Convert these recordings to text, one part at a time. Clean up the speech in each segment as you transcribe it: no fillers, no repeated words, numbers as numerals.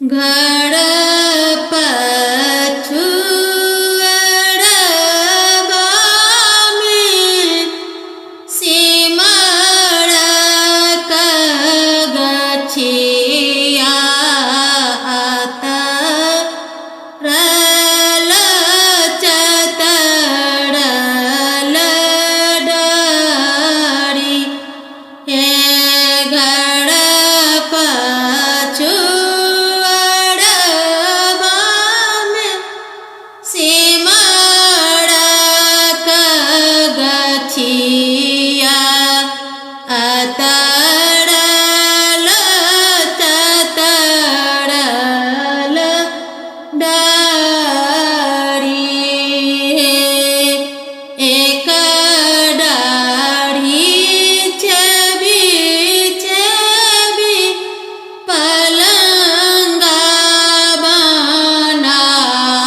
घर पछुअरबा में सिमरक गछिया तरल चतरल डरी हे घर पछुअरबा में सिमरक गछिया तरल चतरल डारी एक डाढ़ी छवि छवि पलंगा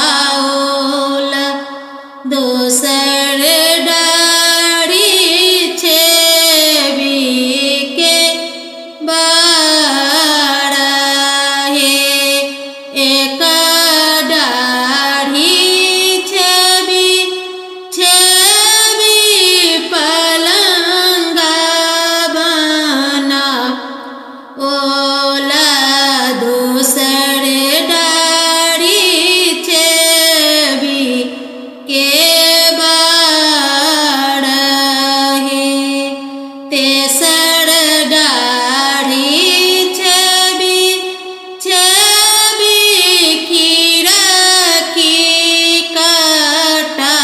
बनाओल दोसर डाढ़ी छवि के बाड़ा है एक डाढ़ी छवि छवि पलंगा बना ओला दूसर डाढ़ी छवि के बाड़ा है तेसर डाढ़ी छवि छवि खीरा की काटा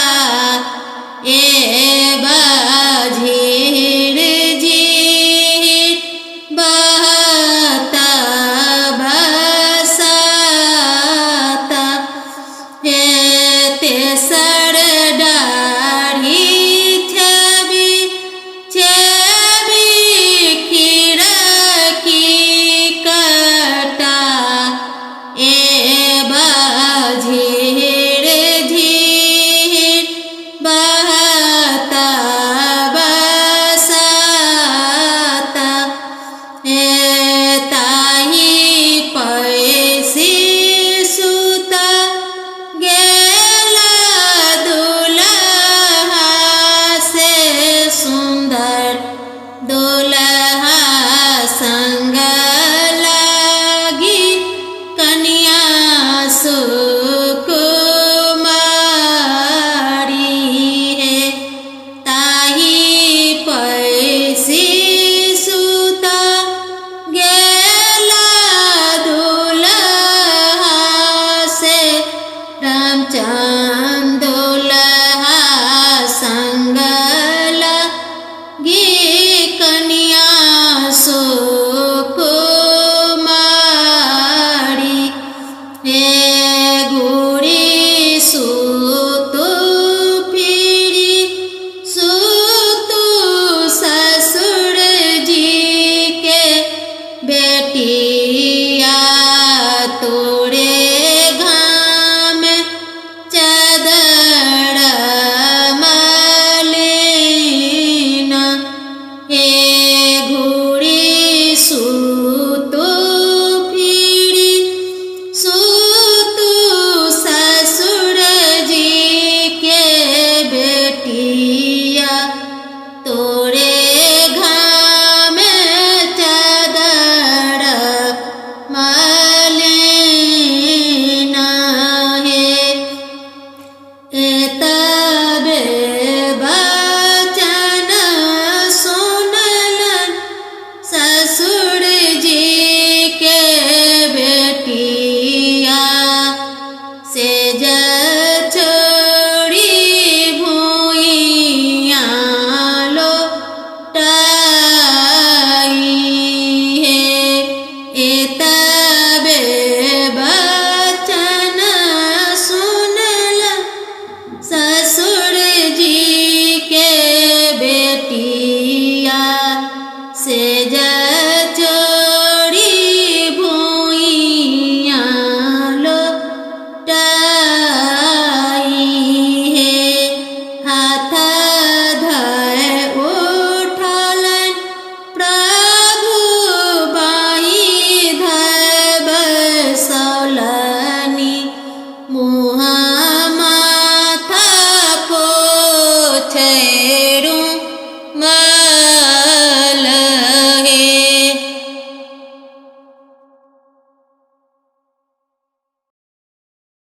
ए बाझीर झीर बहता बसाता हे तेसर डाढ़ी छवि छवि खीरा की काटा ए बाझीर झीर बहता बसाता हे ताही पैसी सुता गेला दुल्हा से सुंदर दुल्हा संग लागी कन्या सुकुमारी है ताही पैसी सुता गेला दुल्हा से रामचंद्र दुल्हा संग लागी कन्या सुकुमारी हे गुड़ी सुतु फिरी सुतु ससुर जी के बेटिया तोरे घाम चदर मलिना हे घुड़ी सुतु फिरी सुतु ससुर जी के बेटिया तोरे घाम चदर हेरौँ